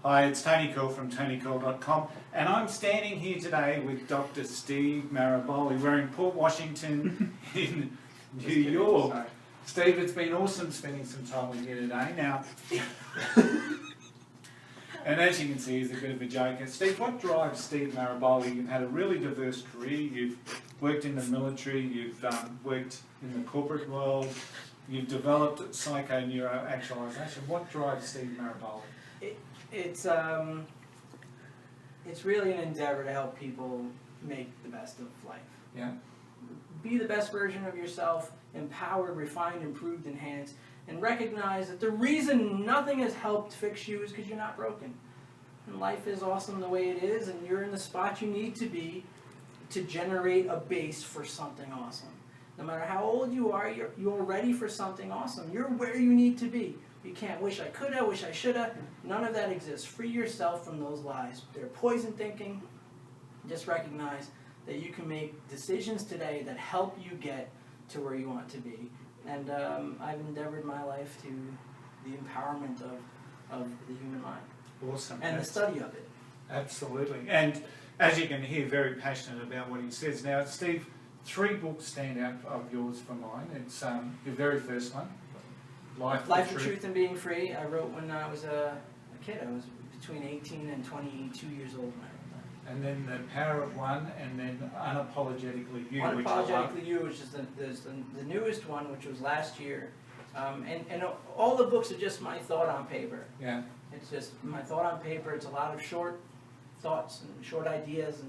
Hi, it's Tony Curl from TonyCurl.com, and I'm standing here today with Dr. Steve Maraboli. We're in Port Washington in New York. Sorry. Steve, it's been awesome spending some time with you today. Now, and as you can see, he's a bit of a joker. Steve, what drives Steve Maraboli? You've had a really diverse career. You've worked in the military. You've worked in the corporate world. You've developed psycho-neuro-actualization. What drives Steve Maraboli? It's really an endeavor to help people make the best of life. Yeah. Be the best version of yourself, empowered, refined, improved, enhanced, and recognize that the reason nothing has helped fix you is because you're not broken. And life is awesome the way it is, and you're in the spot you need to be to generate a base for something awesome. No matter how old you are, you're ready for something awesome. You're where you need to be. You can't wish I coulda, wish I shoulda. None of that exists. Free yourself from those lies. They're poison thinking. Just recognize that you can make decisions today that help you get to where you want to be. And I've endeavored my life to the empowerment of the human mind. Awesome. And the study of it. Absolutely. And as you can hear, very passionate about what he says. Now, Steve, 3 books stand out of yours for mine. It's your very first one, Life, the Truth, and Being Free. I wrote when I was a kid. I was between 18 and 22 years old when I wrote that. And then The Power of One, and then Unapologetically You, which I love. Unapologetically You, which is the newest one, which was last year. And all the books are just my thought on paper. Yeah. It's just my thought on paper. It's a lot of short thoughts and short ideas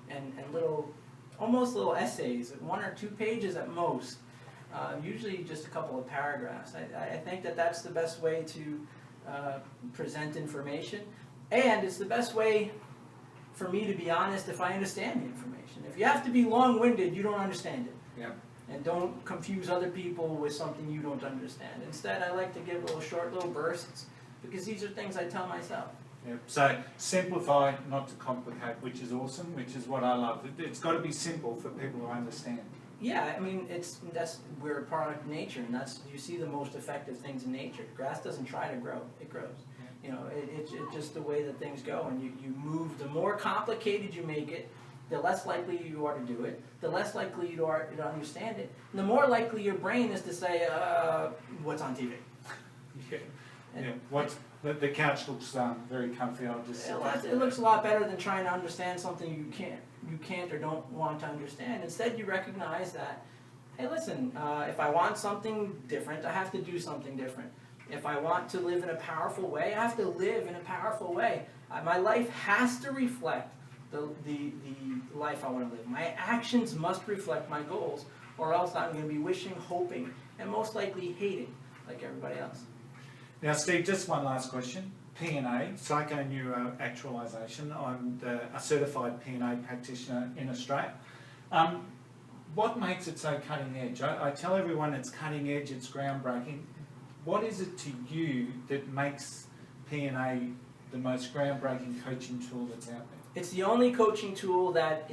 and little, almost little essays, 1 or 2 pages at most. Usually just a couple of paragraphs. I think that that's the best way to present information, and it's the best way for me to be honest if I understand the information. If you have to be long-winded, you don't understand it. Yeah. And don't confuse other people with something you don't understand. Instead, I like to give little short little bursts, because these are things I tell myself. Yeah. So simplify, not to complicate, which is awesome, which is what I love. It's got to be simple for people to understand. Yeah, I mean, we're a product of nature, and you see the most effective things in nature. Grass doesn't try to grow, it grows. Yeah. You know, it's just the way that things go, and you move, the more complicated you make it, the less likely you are to do it, the less likely you are to understand it, and the more likely your brain is to say, what's on TV? Yeah. Yeah. The couch looks very comfy. I'll just it looks a lot better than trying to understand something you can't or don't want to understand. Instead, you recognize that, hey, listen, if I want something different, I have to do something different. If I want to live in a powerful way, I have to live in a powerful way. My life has to reflect the life I want to live. My actions must reflect my goals, or else I'm going to be wishing, hoping, and most likely hating like everybody else. Now, Steve, just one last question. PNA, psycho-neuro-actualization. I'm a certified PNA practitioner in Australia. What makes it so cutting edge? I tell everyone it's cutting edge, it's groundbreaking. What is it to you that makes PNA the most groundbreaking coaching tool that's out there? It's the only coaching tool that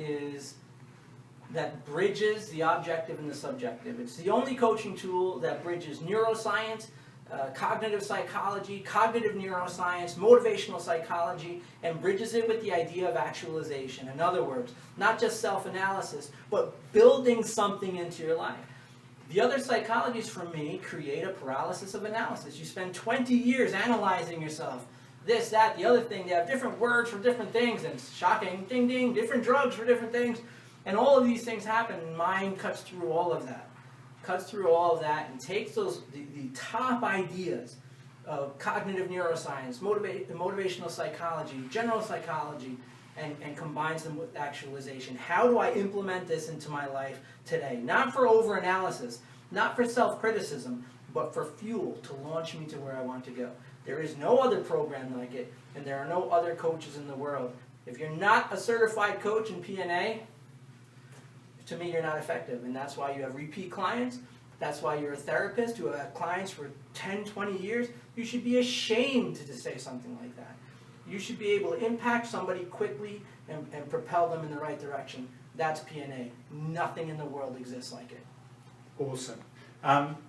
bridges the objective and the subjective. It's the only coaching tool that bridges neuroscience, cognitive psychology, cognitive neuroscience, motivational psychology, and bridges it with the idea of actualization. In other words, not just self-analysis, but building something into your life. The other psychologies, for me, create a paralysis of analysis. You spend 20 years analyzing yourself. This, that, the other thing. They have different words for different things, and it's shocking, ding, ding, different drugs for different things. And all of these things happen, and mine cuts through all of that. Cuts through all of that and takes the top ideas of cognitive neuroscience, motivational psychology, general psychology, and combines them with actualization. How do I implement this into my life today? Not for over-analysis, not for self-criticism, but for fuel to launch me to where I want to go. There is no other program like it, and there are no other coaches in the world. If you're not a certified coach in PNA, to me, you're not effective, and that's why you have repeat clients. That's why you're a therapist who have clients for 10, 20 years. You should be ashamed to say something like that. You should be able to impact somebody quickly and propel them in the right direction. That's PNA. Nothing in the world exists like it. Awesome.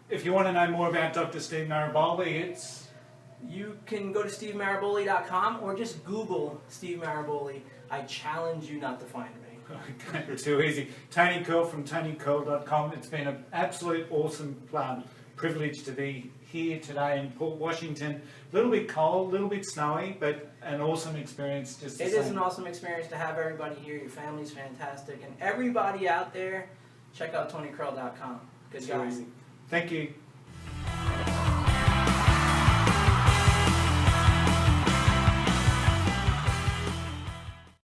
If you want to know more about Dr. Steve Maraboli, it's You can go to stevemaraboli.com or just Google Steve Maraboli. I challenge you not to find me. Okay, too easy. Tony Curl from tonycurl.com. It's been an absolute awesome privilege to be here today in Port Washington. A little bit cold, a little bit snowy, but an awesome experience. Just It is an awesome experience to have everybody here. Your family's fantastic. And everybody out there, check out tonycurl.com. Good guys. Thank you.